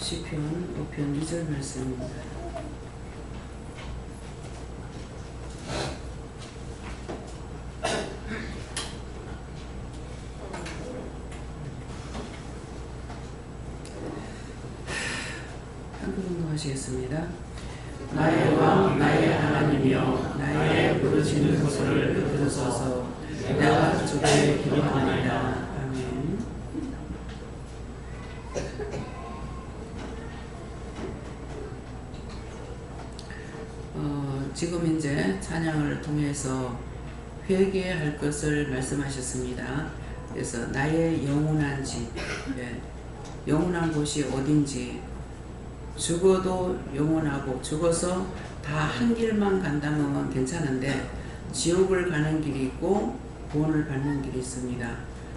시편 5편 2절 말씀입니다. 한국 운동하시겠습니다. 나의 왕 나의 하나님이여 나의 부르짖는 소리를 들으소서. 내가 주께 기도하나이다. 아멘. 지금 이제 찬양을 통해서 회개할 것을 말씀하셨습니다. 그래서 나의 영원한 집, 영원한 곳이 어딘지, 죽어도 영원하고 죽어서 다 한 길만 간다면 괜찮은데 지옥을 가는 길이 있고 구원을 받는 길이 있습니다.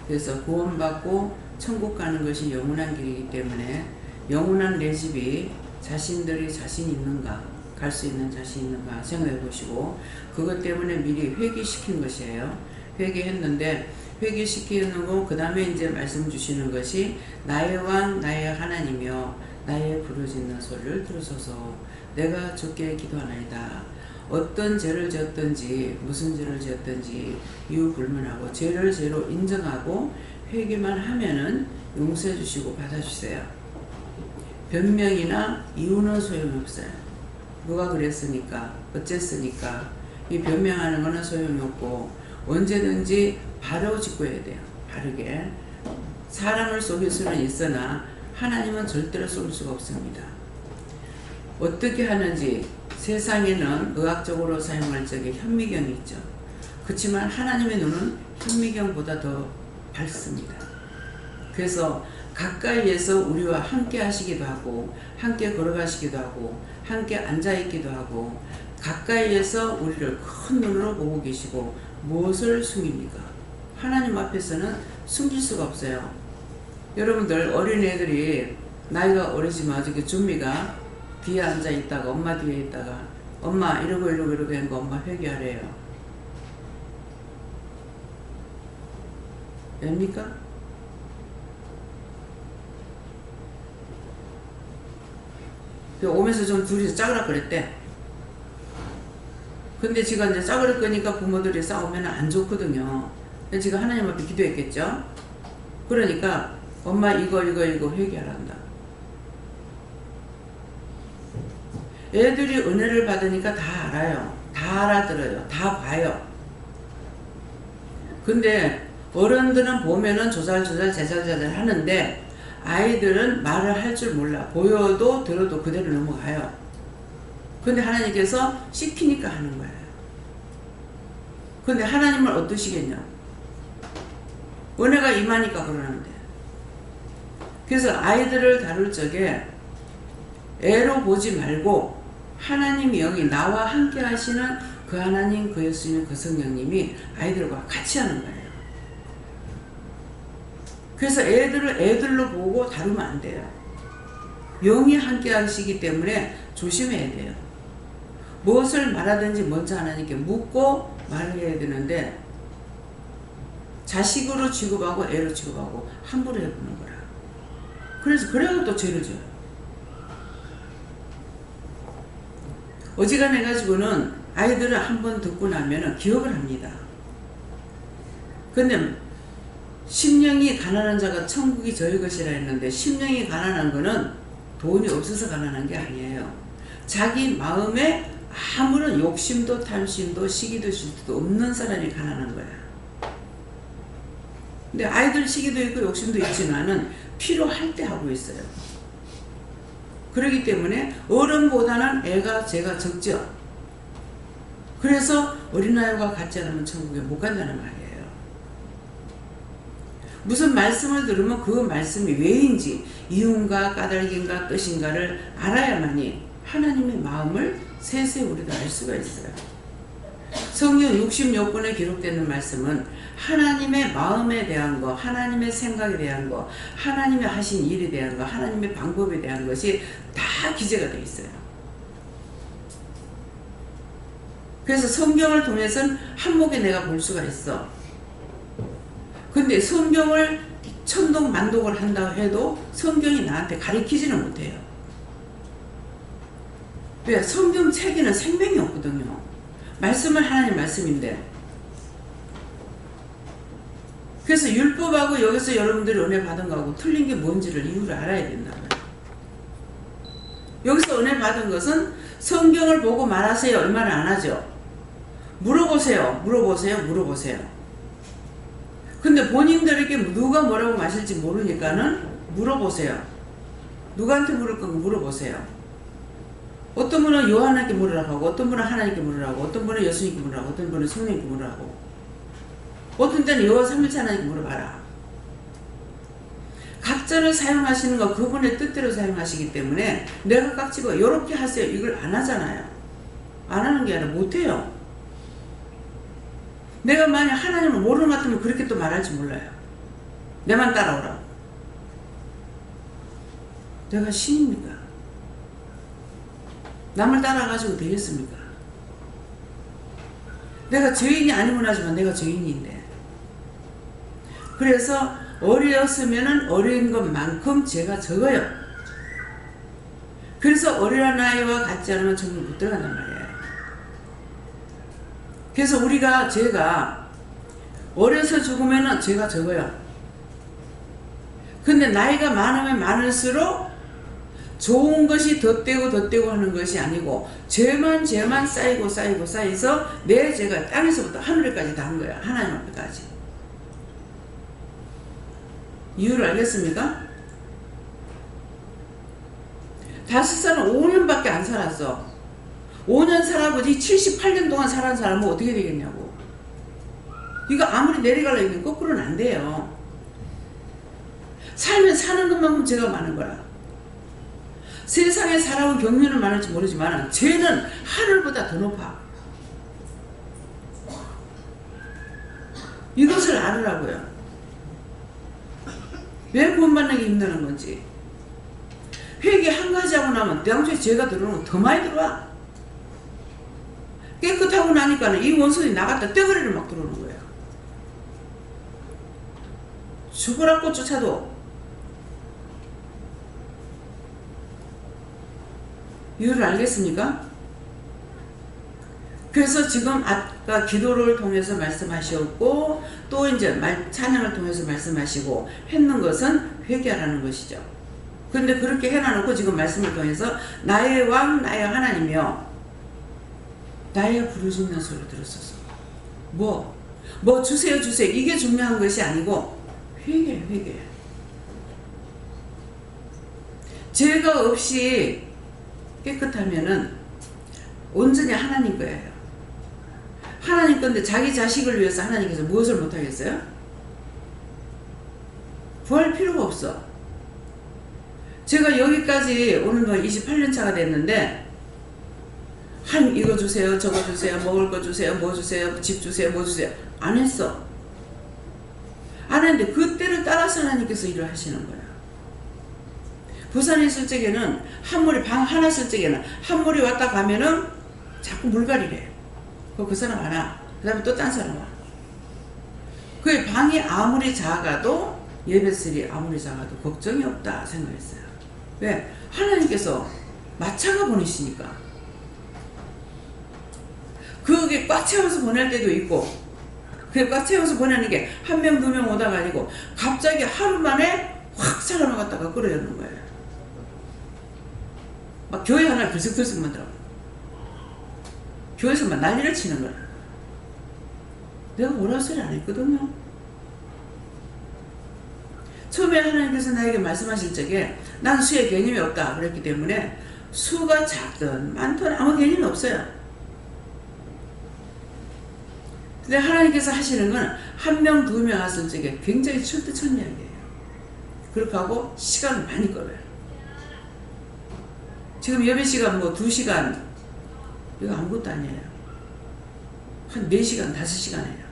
그래서 구원받고 천국 가는 것이 영원한 길이기 때문에 영원한 내 집이 자신들이 자신 있는가, 갈 수 있는 자신 있는가 생각해 보시고, 그것 때문에 미리 회개시킨 것이에요. 회개했는데 회개시키는 거 그 다음에 이제 말씀 주시는 것이 나의 왕 나의 하나님이여 나의 부르짖는 소리를 들으소서. 내가 주께 기도하나이다. 어떤 죄를 지었든지 무슨 죄를 지었든지 이유 불문하고 죄를 죄로 인정하고 회개만 하면은 용서해 주시고 받아주세요. 변명이나 이유는 소용없어요. 누가 그랬으니까 어쨌으니까 이 변명하는 거는 소용이 없고 언제든지 바로 짚어야 돼요. 바르게. 사람을 속일 수는 있으나 하나님은 절대로 속일 수가 없습니다. 어떻게 하는지 세상에는 의학적으로 사용할 적에 현미경이 있죠. 그렇지만 하나님의 눈은 현미경보다 더 밝습니다. 그래서 가까이에서 우리와 함께 하시기도 하고 함께 걸어가시기도 하고 함께 앉아있기도 하고 가까이에서 우리를 큰 눈으로 보고 계시고 무엇을 숨깁니까? 하나님 앞에서는 숨길 수가 없어요. 여러분들 어린애들이 나이가 어리지만 저기 준비가 뒤에 앉아있다가 엄마 뒤에 있다가 엄마 이러고 하니까 엄마 회개하래요. 왜입니까? 오면서 좀 둘이서 짜그라 그랬대. 근데 지가 이제 짜그럴 거니까 부모들이 싸우면 안 좋거든요. 지가 하나님 앞에 기도했겠죠. 그러니까 엄마 이거 회개하란다. 애들이 은혜를 받으니까 다 알아요. 다 알아들어요. 다 봐요. 근데 어른들은 보면은 조잘조잘 제잘제잘 하는데 아이들은 말을 할 줄 몰라. 보여도 들어도 그대로 넘어가요. 근데 하나님께서 시키니까 하는 거예요. 근데 하나님은 어떠시겠냐? 은혜가 임하니까 그러는데. 그래서 아이들을 다룰 적에 애로 보지 말고 하나님의 영이 나와 함께 하시는 그 하나님, 그 예수님, 그 성령님이 아이들과 같이 하는 거예요. 그래서 애들을 애들로 보고 다루면 안 돼요. 영이 함께 하시기 때문에 조심해야 돼요. 무엇을 말하든지 먼저 하나님께 묻고 말을 해야 되는데 자식으로 취급하고 애로 취급하고 함부로 해보는 거라. 그래서 그래도 또 죄를 져요. 어지간해 가지고는 아이들은 한번 듣고 나면은 기억을 합니다. 근데 심령이 가난한 자가 천국이 저희 것이라 했는데 심령이 가난한 거는 돈이 없어서 가난한 게 아니에요. 자기 마음에 아무런 욕심도 탐심도 시기도 질투도 없는 사람이 가난한 거야. 근데 아이들 시기도 있고 욕심도 있지만은 필요할 때 하고 있어요. 그렇기 때문에 어른보다는 제가 적죠. 그래서 어린아이와 같지 않으면 천국에 못 간다는 말이에요. 무슨 말씀을 들으면 그 말씀이 왜인지 이유인가 까닭인가 뜻인가를 알아야만이 하나님의 마음을 세세 우리가 알 수가 있어요. 성경 66권에 기록되는 말씀은 하나님의 마음에 대한 거, 하나님의 생각에 대한 거, 하나님의 하신 일에 대한 거, 하나님의 방법에 대한 것이 다 기재가 되어 있어요. 그래서 성경을 통해서는 한목에 내가 볼 수가 있어. 근데 성경을 천독 만독을 한다고 해도 성경이 나한테 가르치지는 못해요. 왜? 성경 책에는 생명이 없거든요. 말씀은 하나님 말씀인데. 그래서 율법하고 여기서 여러분들이 은혜 받은 거하고 틀린 게 뭔지를 이유를 알아야 된다고요. 여기서 은혜 받은 것은 성경을 보고 말하세요. 얼마나 안 하죠? 물어보세요. 근데 본인들에게 누가 뭐라고 마실지 모르니까는 물어보세요. 누구한테 물을 건가 물어보세요. 어떤 분은 요한에게 물으라고 하고, 어떤 분은 하나님께 물으라고, 어떤 분은 예수님께 물으라고, 어떤 분은 성령께 물으라고, 어떤 때는 여호와 삼위일체 하나님께 물어봐라. 각자를 사용하시는 거 그분의 뜻대로 사용하시기 때문에 내가 깍지고 이렇게 하세요 이걸 안 하잖아요. 안 하는 게 아니라 못해요. 내가 만약 하나님을 모르는 것 같으면 그렇게 또 말할지 몰라요. 내만 따라오라고. 내가 신입니까? 남을 따라가지고 되겠습니까? 내가 죄인이 아니면 하지만 내가 죄인인데. 그래서 어리었으면 어린 것만큼 죄가 적어요. 그래서 어린아이와 같지 않으면 정말 못 들어간단 말이에요. 그래서 우리가 죄가 어려서 죽으면 죄가 적어요. 근데 나이가 많으면 많을수록 좋은 것이 덧대고 하는 것이 아니고 죄만 쌓여서 내 죄가 땅에서부터 하늘에까지 다 한 거야. 하나님 앞에까지. 이유를 알겠습니까? 다윗은 5년밖에 안 살았어. 5년 살아보지 78년 동안 살아는 사람은 어떻게 되겠냐고. 이거 아무리 내려가려 했는데 거꾸로는 안 돼요. 살면 사는 것만큼 죄가 많은 거라. 세상에 살아온 경륜은 많을지 모르지만 죄는 하늘보다 더 높아. 이것을 알으라고요. 왜 구원받는 게 힘드는 건지. 회개 한 가지 하고 나면 당초에 죄가 들어오는 건 더 많이 들어와. 깨끗하고 나니까는 이 원수들이 나갔다 떼거리를 막 들어오는 거예요. 죽으라고 쫓아도. 이유를 알겠습니까? 그래서 지금 아까 기도를 통해서 말씀하셨고 또 이제 찬양을 통해서 말씀하시고 했는 것은 회개하라는 것이죠. 그런데 그렇게 해놔놓고 지금 말씀을 통해서 나의 왕 나의 하나님이여 나의 부르짖는 소리 들었소서. 뭐 주세요 이게 중요한 것이 아니고 회개. 죄가 없이 깨끗하면은 온전히 하나님 거예요. 하나님 건데 자기 자식을 위해서 하나님께서 무엇을 못하겠어요? 구할 필요가 없어. 제가 여기까지 오는 동안 28년 차가 됐는데 이거 주세요 저거 주세요 먹을 거 주세요 뭐 주세요 집 주세요 뭐 주세요 안 했어. 안 했는데 그때를 따라서 하나님께서 일을 하시는 거야. 부산에 있을 적에는 한물이 방 하나 쓸 적에는 한물이 왔다 가면은 자꾸 물갈이래. 그 사람 하나 그 다음에 또 딴 사람 와. 그 방이 아무리 작아도 예배실이 아무리 작아도 걱정이 없다 생각했어요. 왜? 하나님께서 마차가 보내시니까. 그게 꽉 채워서 보낼 때도 있고 그게 꽉 채워서 보내는 게 한 명 두 명 오다가 아니고 갑자기 하루 만에 확 사람을 갖다가 끌어여는 거예요. 막 교회 하나 들썩들썩 만들어. 교회에서 막 난리를 치는 거야. 내가 뭐라고 소리 안 했거든요. 처음에 하나님께서 나에게 말씀하실 적에 난 수에 개념이 없다 그랬기 때문에 수가 작든 많든 아무 개념이 없어요. 근데 하나님께서 하시는 건 한 명 두 명 왔을 적에 굉장히 철두철미하게요. 그렇게 하고 시간을 많이 걸어요. 지금 예배 시간 2시간 이거 아무것도 아니에요. 한 4시간 5시간이에요.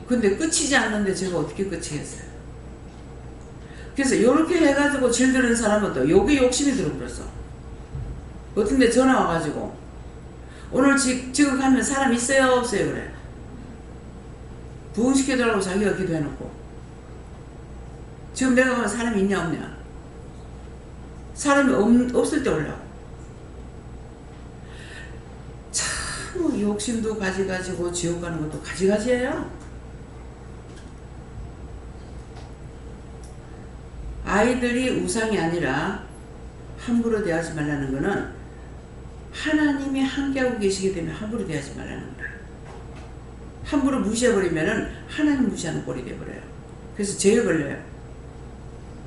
근데 끝이지 않는데 제가 어떻게 끝이겠어요. 그래서 이렇게 해가지고 질드는 사람은 또 여기 욕심이 들어버렸어. 어떤 데 전화 와가지고 오늘 지금 가면 사람 있어요 없어요 그래. 부흥시켜달라고 자기가 기도해놓고. 지금 내가 보면 사람이 있냐 없냐. 사람이 없을 때 올라고. 참 욕심도 가지가지고 지옥 가는 것도 가지가지예요. 아이들이 우상이 아니라 함부로 대하지 말라는 것은 하나님이 함께하고 계시기 때문에 함부로 대하지 말라는 거예요. 함부로 무시해버리면 하나님 무시하는 꼴이 돼버려요. 그래서 죄에 걸려요.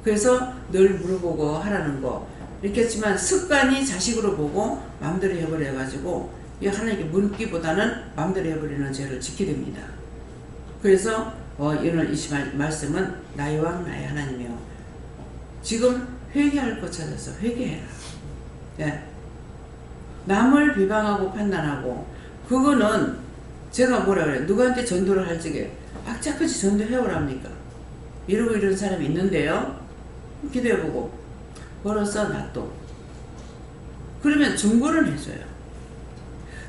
그래서 늘 물어보고 하라는 거. 이렇게 했지만 습관이 자식으로 보고 마음대로 해버려가지고 이 하나님께 묻기보다는 마음대로 해버리는 죄를 지키게 됩니다. 그래서 오늘 이 말씀은 나의 왕 나의 하나님이요. 지금 회개할 것 찾아서 회개해라. 네. 남을 비방하고 판단하고 그거는 제가 뭐라 그래요. 누구한테 전도를 할 적에 악착같이 전도해오랍니까? 이러고 이런 사람이 있는데요. 기도해보고 벌어서 놔둬. 그러면 중보는 해줘요.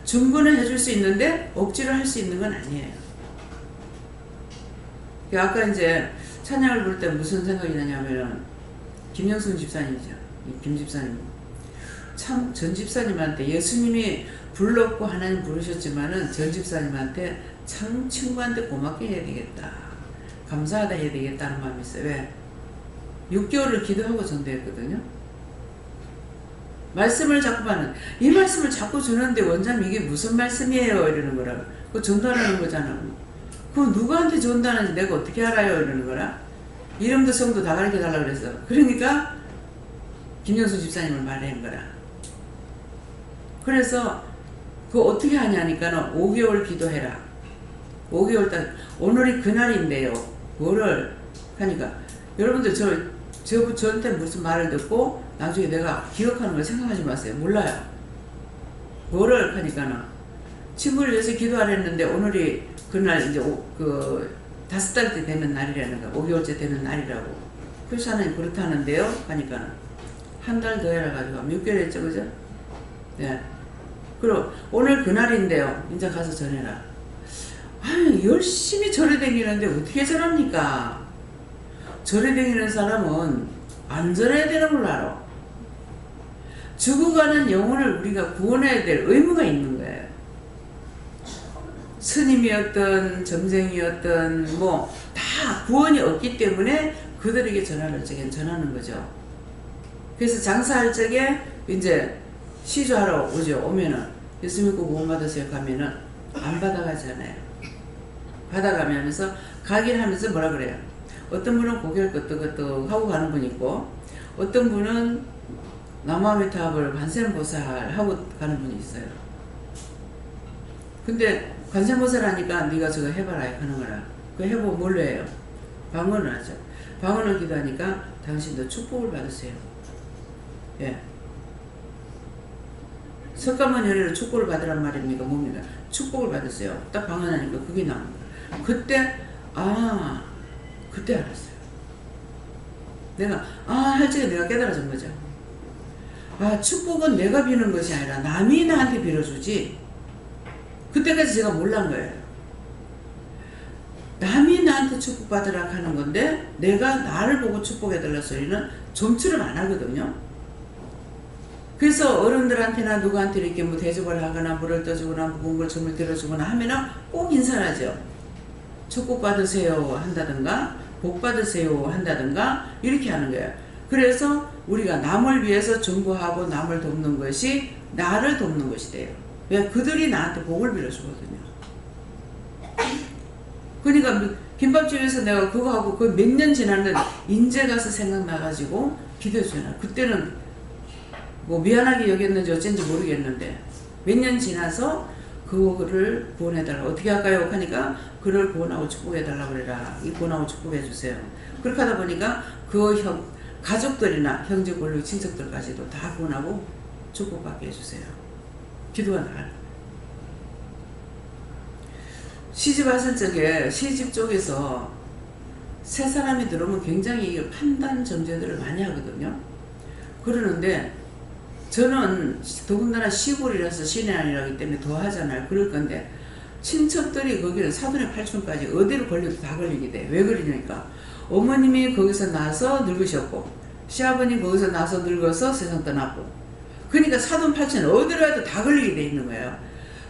중보는 해줄 수 있는데 억지로 할 수 있는 건 아니에요. 아까 이제 찬양을 부를 때 무슨 생각이 나냐면은 김영순 집사님이죠. 김 집사님. 참 전 집사님한테 예수님이 불렀고 하나님 부르셨지만은 전 집사님한테 참 친구한테 고맙게 해야 되겠다. 감사하다 해야 되겠다는 마음이 있어요. 왜? 6개월을 기도하고 전도했거든요. 말씀을 자꾸만 이 말씀을 자꾸 주는데 원장님 이게 무슨 말씀이에요? 이러는 거라. 그거 전도하라는 거잖아. 그거 누구한테 전도하는지 내가 어떻게 알아요? 이러는 거라. 이름도 성도 다 가르쳐 달라고 그랬어. 그러니까 김영수 집사님을 말한 거라. 그래서 그거 어떻게 하냐니까는 5개월 기도해라. 5개월 딱 오늘이 그날인데요. 뭐를 하니까 여러분들 저한테 무슨 말을 듣고 나중에 내가 기억하는 걸 생각하지 마세요. 몰라요. 뭐를 하니까는 친구를 위해서 기도하랬는데 오늘이 그날 이제 5달째 되는 날이라는 거, 5개월째 되는 날이라고. 그래서 하나님 그렇다는데요? 하니까는 한 달 더 해라 가지고 6개월 했죠, 그죠? 네. 그리고 오늘 그날인데요. 이제 가서 전해라. 아유, 열심히 절에 다니는데 어떻게 전합니까? 절에 다니는 사람은 안 전해야 되는 걸 알아. 죽어가는 영혼을 우리가 구원해야 될 의무가 있는 거예요. 스님이었던 점쟁이였던 뭐 다 구원이 없기 때문에 그들에게 전할 적엔 전하는 거죠. 그래서 장사할 적에 이제 시주하러 오면은 예수 믿고 구원 받으세요 가면은 안 받아가잖아요. 받아가면서 가긴 하면서 뭐라 그래요. 어떤 분은 고개를 끄덕끄덕 하고 가는 분 있고 어떤 분은 남아미타불 관세음보살 하고 가는 분이 있어요. 근데 관세음보살 하니까 네가 저거 해봐라 하는 거라. 그 해보면 뭘로 해요? 방언을 하죠. 방언을 기도하니까 당신도 축복을 받으세요. 예. 석가모니 연회로 축복을 받으란 말입니까? 뭡니까? 축복을 받으세요. 딱 방언하니까 그게 나온 거야. 그때 알았어요. 내가 할 적에 내가 깨달아진 거죠. 축복은 내가 비는 것이 아니라 남이 나한테 빌어주지. 그때까지 제가 몰란 거예요. 남이 나한테 축복받으라 하는 건데 내가 나를 보고 축복해달라 소리는 좀처럼 안 하거든요. 그래서 어른들한테나 누구한테 이렇게 뭐 대접을 하거나 물을 떠주거나 무거운 걸 점을 들어주거나 하면은 꼭 인사를 하죠. 축복 받으세요 한다든가 복 받으세요 한다든가 이렇게 하는 거예요. 그래서 우리가 남을 위해서 중보하고 남을 돕는 것이 나를 돕는 것이 돼요. 왜? 그들이 나한테 복을 빌어주거든요. 그러니까 김밥집에서 내가 그거 하고 그 몇 년 지났는데 인제 가서 생각나가지고 기도해주잖아. 그때는 뭐 미안하게 여겼는지 어쩐지 모르겠는데 몇 년 지나서 그거를 구원해달라. 어떻게 할까요? 하니까 그를 구원하고 축복해달라고 그래라. 이 구원하고 축복해주세요. 그렇게 하다 보니까 그 가족들이나 형제 권력 친척들까지도 다 구원하고 축복받게 해주세요. 기도가 나가라. 시집 왔을 적에 시집 쪽에서 새 사람이 들어오면 굉장히 판단 점제들을 많이 하거든요. 그러는데 저는 더군다나 시골이라서 시내 아니라기 때문에 더 하잖아요. 그럴 건데 친척들이 거기는 사돈의 팔촌까지 어디로 걸려도 다 걸리게 돼. 왜 그러냐니까 어머님이 거기서 나서 늙으셨고 시아버님 거기서 나서 늙어서 세상 떠났고 그러니까 사돈 팔촌 어디로 해도 다 걸리게 돼 있는 거예요.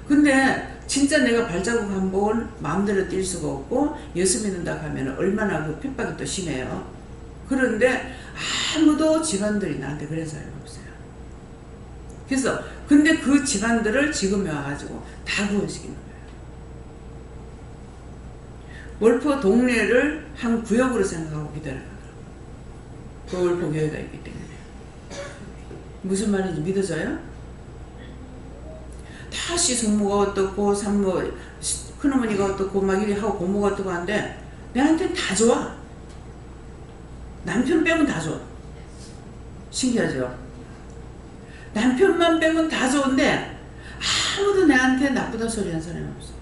근데 진짜 내가 발자국 한 번 마음대로 뛸 수가 없고 예수 믿는다 하면 얼마나 그 핍박이 또 심해요. 그런데 아무도 집안들이 나한테 그런 사람이 없어요. 그래서 근데 그 집안들을 지금에 와가지고 다 구원시키는 거예요. 월포 동네를 한 구역으로 생각하고 기다려가더라고요. 그 월포 교회가 있기 때문에. 무슨 말인지 믿어져요? 다 시숙모가 어떻고 산모 큰어머니가 어떻고 막 이리 하고 고모가 어떻고 하는데 내한테는 다 좋아. 남편 빼곤 다 좋아. 신기하죠? 남편만 빼곤 다 좋은데 아무도 내한테 나쁘다 소리 한 사람이 없어.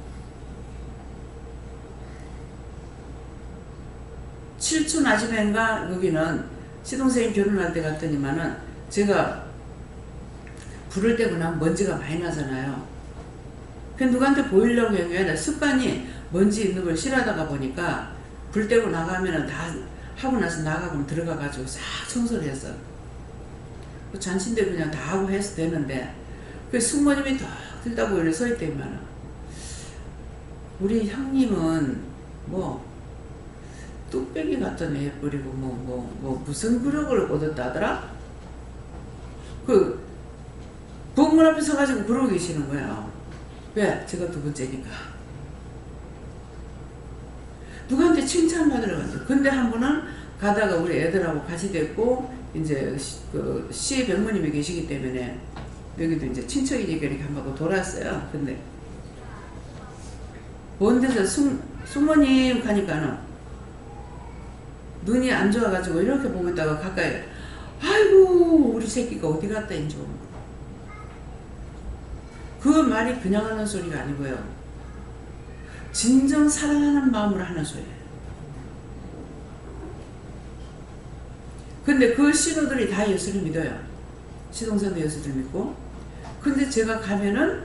칠촌 아줌마인가 여기는 시동생이 결혼할 때 갔더니만은 제가 불을 떼고 나면 먼지가 많이 나잖아요. 그 누구한테 보이려고 한 게 아니라 습관이 먼지 있는 걸 싫어하다가 보니까 불 떼고 나가면은 다 하고 나서 나가고 들어가가지고 싹 청소를 했어. 그 잔치인데 그냥 다 하고 해서 되는데 그 숙모님이 더 들다고 이렇게 서 있더니만은 우리 형님은 뭐 뚝배기 같은 애 뿌리고 뭐 무슨 그릇을 얻었다더라? 그 부엌문 앞에 서가지고 그러고 계시는 거예요. 왜? 제가 두 번째니까. 누구한테 칭찬받으러 갔죠. 근데 한 분은 가다가 우리 애들하고 같이 됐고 이제 그 시 백모님이 계시기 때문에 여기도 이제 친척이니까 이렇게 한 바퀴 돌았어요. 근데 먼 데서 숙모님 가니까는 눈이 안 좋아가지고 이렇게 보고 있다가 가까이 아이고 우리 새끼가 어디 갔다 인지 오는 거. 그 말이 그냥 하는 소리가 아니고요. 진정 사랑하는 마음으로 하는 소리예요. 근데 그 신우들이 다 예수를 믿어요. 시동생도 예수를 믿고. 근데 제가 가면은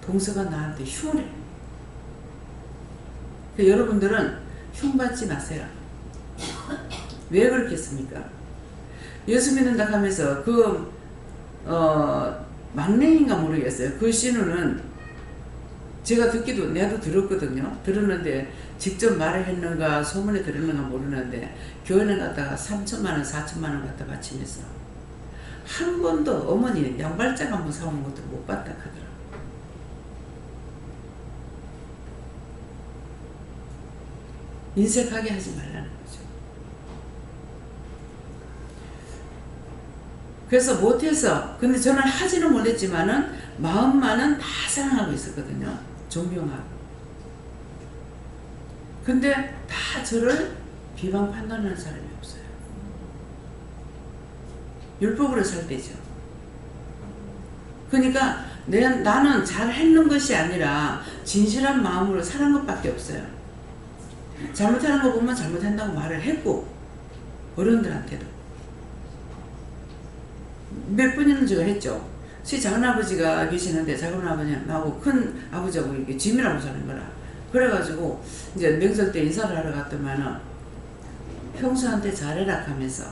동서가 나한테 흉을 해요. 그러니까 여러분들은 흉 받지 마세요. 왜 그렇겠습니까? 예수 믿는다 하면서 막내인가 모르겠어요. 그 신우는 제가 듣기도 내도 들었거든요. 들었는데 직접 말을 했는가 소문에 들었는가 모르는데 교회는 갔다가 3천만원 4천만원 갖다 바치면서 한 번도 어머니 양발짝 한번 사온 것도 못 봤다 하더라. 인색하게 하지 말라는 거죠. 그래서 못해서 근데 저는 하지는 못했지만은 마음만은 다 사랑하고 있었거든요. 존경하고. 근데 다 저를 비방 판단하는 사람이 없어요. 율법으로 살 때죠. 그러니까 나는 잘했는 것이 아니라 진실한 마음으로 살한 것밖에 없어요. 잘못하는 거 보면 잘못한다고 말을 했고 어른들한테도 몇 번이나 제가 했죠. 시 작은아버지가 계시는데 작은아버지하고 큰아버지하고 이렇게 짐이라고 사는 거라. 그래가지고 이제 명절 때 인사를 하러 갔더만은 형수한테 잘해라 하면서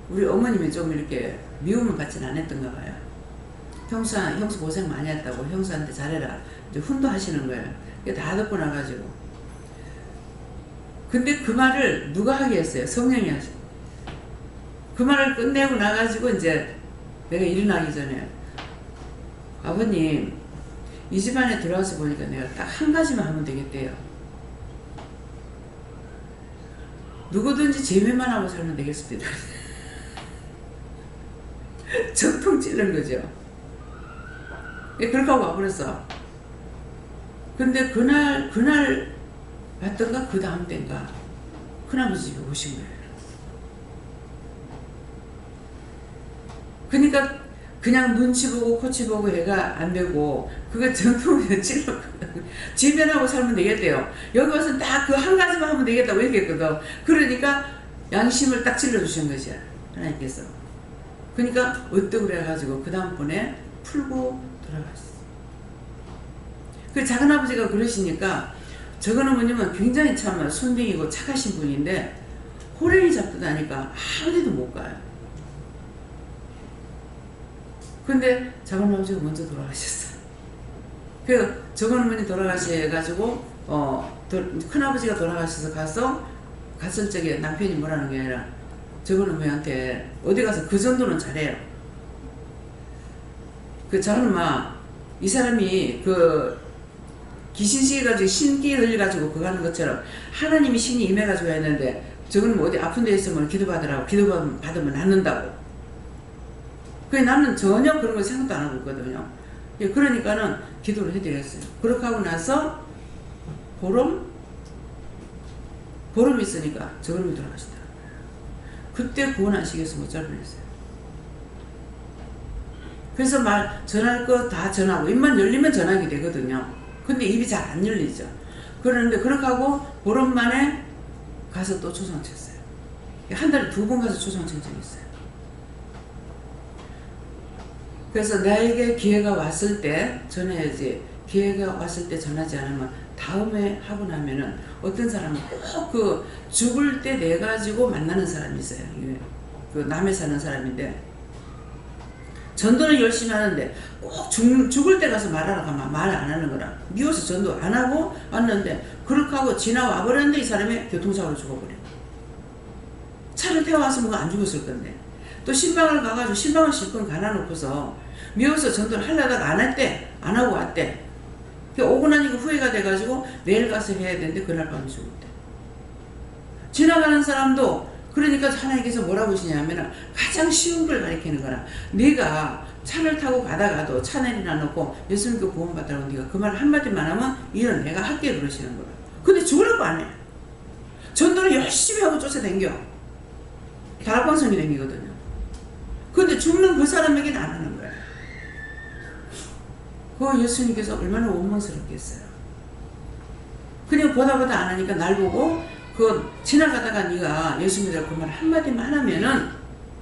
우리 어머님이 좀 이렇게 미움을 받지는 않았던가 봐요. 형수 고생 많이 했다고 형수한테 잘해라 이제 훈도 하시는 거예요. 그게 다 듣고 나가지고 근데 그 말을 누가 하게 했어요? 성령이 하시. 그 말을 끝내고 나가지고 이제 내가 일어나기 전에 아버님 이 집안에 들어와서 보니까 내가 딱 한 가지만 하면 되겠대요. 누구든지 재미만 하고 살면 되겠습니다. 정통 찌른 거죠. 그렇게 하고 와버렸어. 근데 그날 봤던가 그 다음 때인가 큰아버지 집에 오신 거예요. 그러니까 그냥 눈치 보고 코치 보고 애가 안 되고 그거 전통을 찔렀거든. 지면하고 살면 되겠대요. 여기 와서 딱 그 한 가지만 하면 되겠다고 얘기했거든. 그러니까 양심을 딱 찔러주신 것이야 하나님께서. 그러니까 어떡 그래가지고 그 다음번에 풀고 돌아갔어. 그 작은아버지가 그러시니까 저건어머님은 굉장히 참 순둥이고 착하신 분인데 호랭이 잡듯하니까 아무데도 못 가요. 근데 작은아버지가 먼저 돌아가셨어요. 그 저건어머니 돌아가셔가지고 큰아버지가 돌아가셔서 갔을 적에 남편이 뭐라는 게 아니라 저건어머니한테 어디 가서 그 정도는 잘해요. 그 작은엄마 이 사람이 그 귀신시해가지고 신기 흘려가지고 그거 하는 것처럼 하나님이 신이 임해가지고 했는데 저거는 어디 아픈 데 있으면 기도받으라고 기도받으면 낫는다고. 그래 나는 전혀 그런 거 생각도 안 하고 있거든요. 그러니까는 기도를 해드렸어요. 그렇게 하고 나서 보름 있으니까 저걸음이 돌아가시더라고요. 그때 구원하시겠어 못 잘 뻔했어요. 그래서 전할 거 다 전하고 입만 열리면 전하게 되거든요. 근데 입이 잘 안 열리죠. 그러는데 그렇게 하고 보름 만에 가서 또 초상쳤어요. 한 달에 2번 가서 초상친 적이 있어요. 그래서 나에게 기회가 왔을 때 전해야지. 기회가 왔을 때 전하지 않으면 다음에 하고 나면은 어떤 사람은 꼭 그 죽을 때 내 가지고 만나는 사람이 있어요. 그 남해 사는 사람인데 전도는 열심히 하는데 꼭 죽을 때 가서 말하러 가면 말 안 하는 거라. 미워서 전도 안 하고 왔는데 그렇게 하고 지나와 버렸는데 이 사람이 교통사고로 죽어버려. 차를 태워왔으면 안 죽었을 건데. 또 신방을 가가지고 신방을 실컷 가놔놓고서 미워서 전도를 하려다가 안 하고 왔대. 오고 나니까 후회가 돼가지고 내일 가서 해야 되는데 그날 밤에 죽었대. 지나가는 사람도 그러니까 하나님께서 뭐라고 하시냐면 가장 쉬운 걸 가리키는 거라. 네가 차를 타고 가다가도 차 내리나 놓고 예수님께 구원받으라고 네가 그 말 한마디만 하면 이런 내가 할게 그러시는 거야. 근데 죽으라고 안 해. 전도를 열심히 하고 쫓아다녀. 다락방송이 다니거든요. 근데 죽는 그 사람에게는 안 하는 거야. 그 예수님께서 얼마나 원망스럽겠어요. 그냥 보다 안 하니까 날 보고 그 지나가다가 네가 예수님이라고 그 말 한마디만 하면은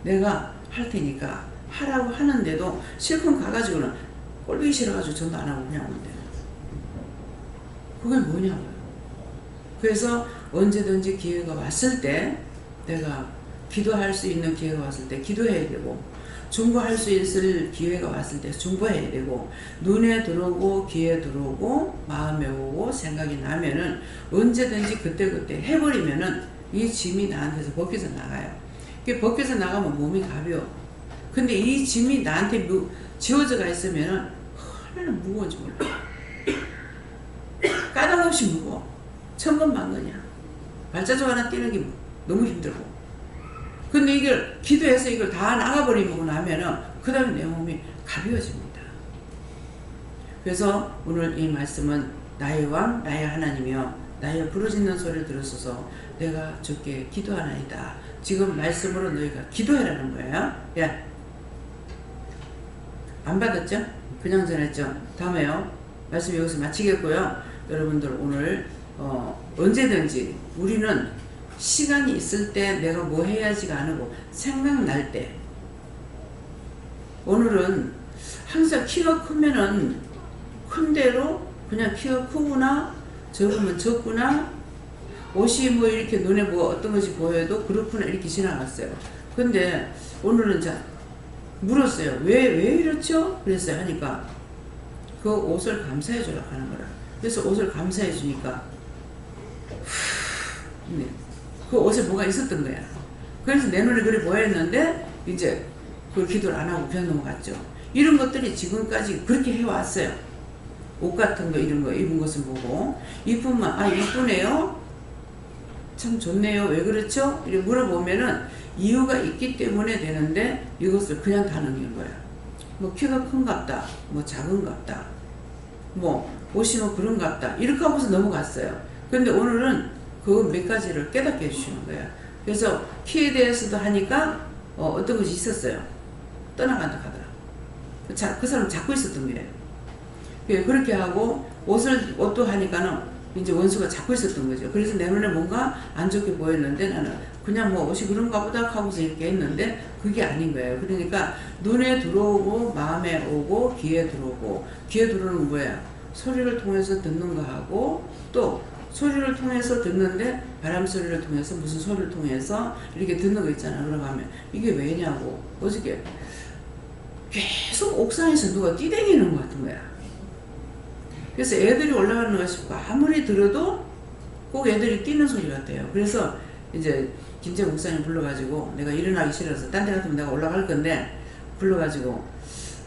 내가 할 테니까 하라고 하는데도 실컷 가가지고는 꼴보기 싫어가지고 전도 안 하고 그냥 온대요. 그게 뭐냐고요. 그래서 언제든지 기회가 왔을 때 내가 기도할 수 있는 기회가 왔을 때 기도해야 되고 중보할 수 있을 기회가 왔을 때 중보해야 되고 눈에 들어오고 귀에 들어오고 마음에 오고 생각이 나면은 언제든지 그때그때 해버리면은 이 짐이 나한테서 벗겨서 나가요. 벗겨서 나가면 몸이 가벼워. 근데 이 짐이 나한테 지워져가 있으면은 얼마나 무거운지 몰라. 까닭없이 무거워. 천근만근이야. 발자국 하나 떼는 게 너무 힘들고. 근데 이걸 기도해서 이걸 다 나가버리고 나면은 그 다음에 내 몸이 가벼워집니다. 그래서 오늘 이 말씀은 나의 왕 나의 하나님이여 나의 부르짖는 소리를 들으소서 내가 주께 기도하나이다. 지금 말씀으로 너희가 기도해라는 거예요. 야, 안 받았죠? 그냥 전했죠? 다음에요. 말씀 여기서 마치겠고요. 여러분들 오늘 언제든지 우리는 시간이 있을 때 내가 뭐 해야지가 아니고 생각날 때 오늘은 항상 키가 크면은 큰 대로 그냥 키가 크구나 적으면 적구나 옷이 뭐 이렇게 눈에 뭐 어떤 것이 보여도 그렇구나 이렇게 지나갔어요. 근데 오늘은 물었어요. 왜 이렇죠? 그랬어요. 하니까 그 옷을 감사해 주라고 하는 거라. 그래서 옷을 감사해 주니까 네. 그 옷에 뭐가 있었던 거야. 그래서 내 눈에 그래 보였는데 이제 그 기도를 안 하고 그냥 넘어갔죠. 이런 것들이 지금까지 그렇게 해왔어요. 옷 같은 거 이런 거 입은 것을 보고 이쁘면 이쁘네요. 참 좋네요. 왜 그렇죠? 이렇게 물어보면은 이유가 있기 때문에 되는데 이것을 그냥 다 넘기는 거야. 뭐 키가 큰갑다. 뭐 작은갑다. 뭐 옷이 뭐 그런갑다. 이렇게 하고서 넘어갔어요. 근데 오늘은 그 몇 가지를 깨닫게 해주시는 거예요. 그래서 키에 대해서도 하니까 어떤 것이 있었어요. 떠나간다 하더라. 그 사람 잡고 있었던 거예요. 그렇게 하고 옷도 하니까는 이제 원수가 잡고 있었던 거죠. 그래서 내 눈에 뭔가 안 좋게 보였는데 나는 그냥 뭐 옷이 그런가 보다 하고서 이렇게 했는데 그게 아닌 거예요. 그러니까 눈에 들어오고 마음에 오고 귀에 들어오고 귀에 들어오는 건 뭐예요? 소리를 통해서 듣는 거하고 또 소리를 통해서 듣는데 바람 소리를 통해서 무슨 소리를 통해서 이렇게 듣는 거 있잖아. 그러고 하면 이게 왜냐고 어저께 계속 옥상에서 누가 뛰댕기는 것 같은 거야. 그래서 애들이 올라가는 거 싶고 아무리 들어도 꼭 애들이 뛰는 소리 같아요. 그래서 이제 김재 목사님 불러가지고 내가 일어나기 싫어서 딴 데 같으면 내가 올라갈 건데 불러가지고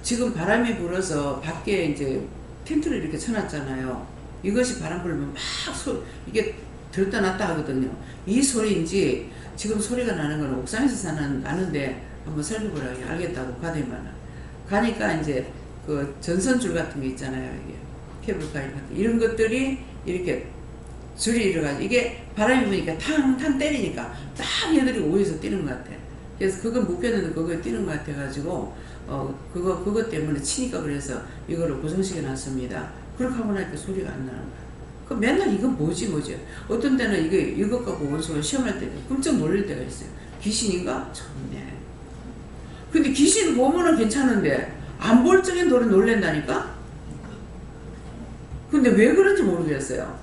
지금 바람이 불어서 밖에 이제 텐트를 이렇게 쳐놨잖아요. 이것이 바람 불면 막 이게 들었다 놨다 하거든요. 이 소리인지 지금 소리가 나는 건 옥상에서 나는데 한번 살펴보라 알겠다고 가더니만 가니까 이제 그 전선줄 같은 게 있잖아요. 이게 케이블카이 같은 이런 것들이 이렇게 줄이 이래가지고 이게 바람이 부니까 탕탕 때리니까 딱 얘들이 오해서 뛰는 것 같아. 그래서 그거 묶였는데 그거에 뛰는 것 같아가지고 그거 때문에 치니까 그래서 이거를 고정시켜 놨습니다. 그렇게 하고 나니까 소리가 안 나는 거야. 그 맨날 이건 뭐지. 어떤 때는 이것 갖고 원수가 시험할 때 끔찍 놀랄 때가 있어요. 귀신인가? 참네. 근데 귀신 보면은 괜찮은데 안 볼 적엔 놀란다니까? 근데 왜 그런지 모르겠어요.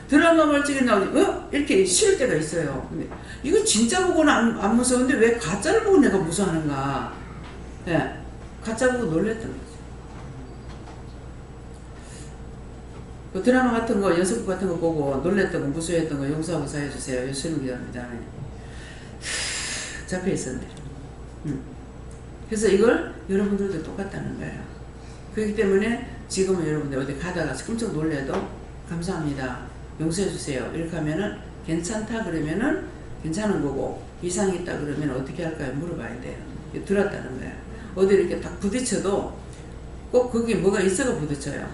드라마 볼 적에 나오지 이렇게 싫을 때가 있어요. 근데 이거 진짜 보고는 안 무서운데 왜 가짜를 보고 내가 무서워하는가? 예, 가짜 보고 놀랬던 거죠. 그 드라마 같은 거, 연습 같은 거 보고 놀랬던 거, 무서워했던 거 용서하고 사해주세요. 유수는 기자입니다. 잡혀 있었는데. 그래서 이걸 여러분들도 똑같다는 거예요. 그렇기 때문에 지금은 여러분들 어디 가다가 끔찍 놀래도 감사합니다. 용서해주세요. 이렇게 하면은 괜찮다 그러면은 괜찮은 거고 이상이 있다 그러면 어떻게 할까요? 물어봐야 돼요. 들었다는 거예요. 어디 이렇게 딱 부딪혀도 꼭 거기에 뭐가 있어가 부딪혀요.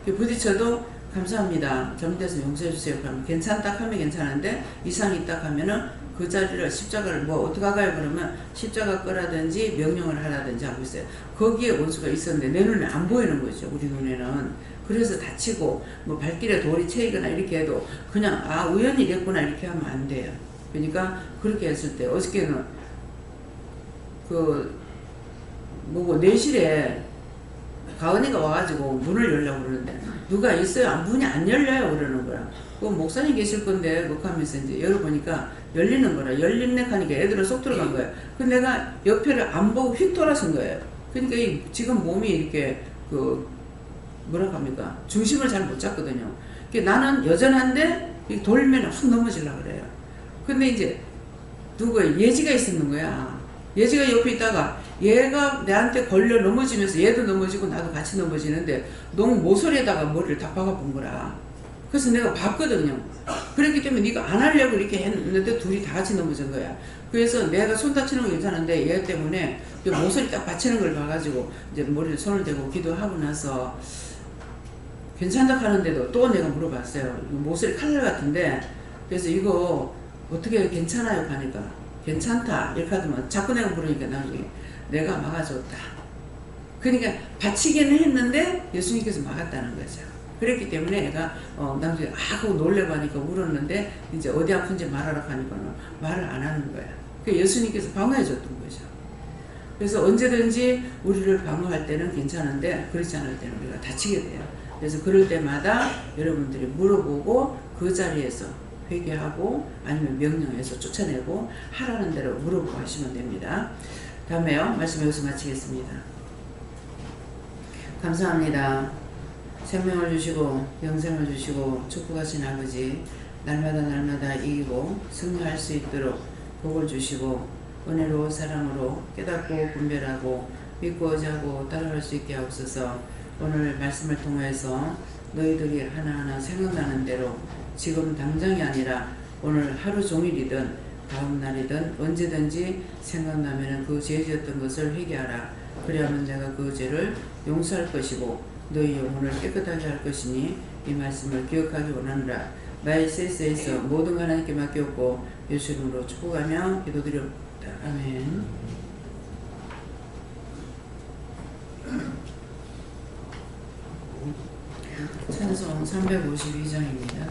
부딪혀도 감사합니다. 잘못해서 용서해주세요. 그러면 괜찮다 하면 괜찮은데 이상이 있다 하면은 그 자리를 십자가를 뭐 어떻게 할까요? 그러면 십자가 꺼라든지 명령을 하라든지 하고 있어요. 거기에 원수가 있었는데 내 눈에 안 보이는 거죠. 우리 눈에는. 그래서 다치고 뭐 발길에 돌이 채이거나 이렇게 해도 그냥 우연히 이랬구나 이렇게 하면 안 돼요. 그러니까 그렇게 했을 때 어저께는 내실에 가은이가 와가지고 문을 열려고 그러는데 누가 있어요? 문이 안 열려요 그러는 거야. 그 목사님 계실 건데 그 하면서 이제 열어보니까 열리는 거라. 열린네 하니까 애들은 쏙 들어간 거예요. 근데 내가 옆에를 안 보고 휙 돌아선 거예요. 그러니까 지금 몸이 이렇게 뭐라고 합니까? 중심을 잘 못 잡거든요. 나는 여전한데 돌면 확 넘어지려고 그래요. 근데 이제 예지가 있었는 거야. 예지가 옆에 있다가 얘가 내한테 걸려 넘어지면서 얘도 넘어지고 나도 같이 넘어지는데 너무 모서리에다가 머리를 다 박아본 거라. 그래서 내가 봤거든요. 그렇기 때문에 네가 안 하려고 이렇게 했는데 둘이 다 같이 넘어진 거야. 그래서 내가 손 다치는 건 괜찮은데 얘 때문에 모서리 딱 받치는 걸 봐가지고 이제 머리를 손을 대고 기도하고 나서 괜찮다 하는데도 또 내가 물어봤어요. 모서리 칼날 같은데 그래서 이거 어떻게 괜찮아요? 하니까 괜찮다 이렇게 하더만 자꾸 내가 물으니까 나중에 내가 막아줬다. 그러니까 받치기는 했는데 예수님께서 막았다는 거죠. 그랬기 때문에 내가 나중에 하고 놀래고 하니까 울었는데 이제 어디 아픈지 말하라 하니까는 말을 안 하는 거야. 그 예수님께서 방어해 줬던 거죠. 그래서 언제든지 우리를 방어할 때는 괜찮은데 그렇지 않을 때는 우리가 다치게 돼요. 그래서 그럴 때마다 여러분들이 물어보고 그 자리에서 회개하고 아니면 명령해서 쫓아내고 하라는 대로 물어보고 하시면 됩니다. 다음에요. 말씀 여기서 마치겠습니다. 감사합니다. 생명을 주시고 영생을 주시고 축복하신 아버지 날마다 이기고 승리할 수 있도록 복을 주시고 은혜로 사랑으로 깨닫고 분별하고 믿고 의지하고 따라갈 수 있게 하옵소서. 오늘 말씀을 통해서 너희들이 하나하나 생각나는 대로 지금 당장이 아니라 오늘 하루 종일이든 다음 날이든 언제든지 생각나면 그 죄 지었던 것을 회개하라. 그래야만 내가 그 죄를 용서할 것이고 너희 영혼을 깨끗하게 할 것이니 이 말씀을 기억하기 원하노라. 나의 세스에서 모든 하나님께 맡겼고 예수 이름으로 축복하며 기도드립니다. 아멘. 찬송 352장입니다.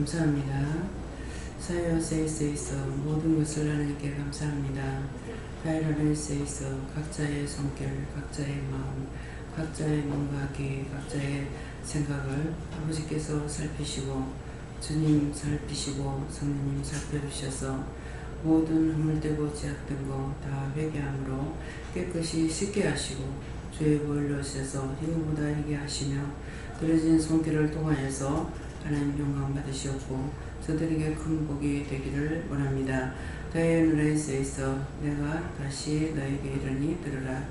감사합니다. 사요세이스에 있어 모든 것을 하나님께 감사합니다. 다이라레스에 있어 각자의 손길, 각자의 마음, 각자의 몸과 각자의 생각을 아버지께서 살피시고 주님 살피시고 성령님 살펴주셔서 모든 허물되고 제약된 거 다 회개함으로 깨끗이 씻게 하시고 주의 보혈로 오셔서 희고보다 희게 하시며 그려진 손길을 통하여서 하나님 영광 받으시었고 저들에게 큰 복이 되기를 원합니다. 다이어누레스에 있어 내가 다시 너에게 이르니 들으라.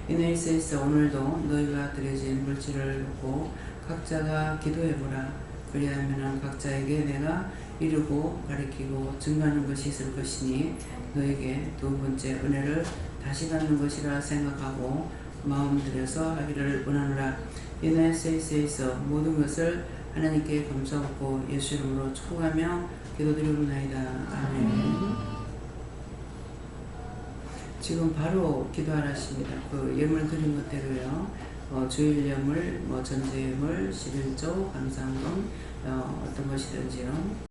이네스에 있어 오늘도 너희가 드려진 물질을 놓고 각자가 기도해보라. 그리하면 각자에게 내가 이루고 가리키고 증거하는 것이 있을 것이니 너에게 두 번째 은혜를 다시 받는 것이라 생각하고 마음 들여서 하기를 원하노라. 이네스에 있어 모든 것을 하나님께 감사하고 예수 이름으로 축복하며 기도드리옵나이다. 아멘. 지금 바로 기도하라십니다. 그 예물 드린 것대로요. 주일 예물, 전제 예물, 11조, 감상금, 어떤 것이든지요.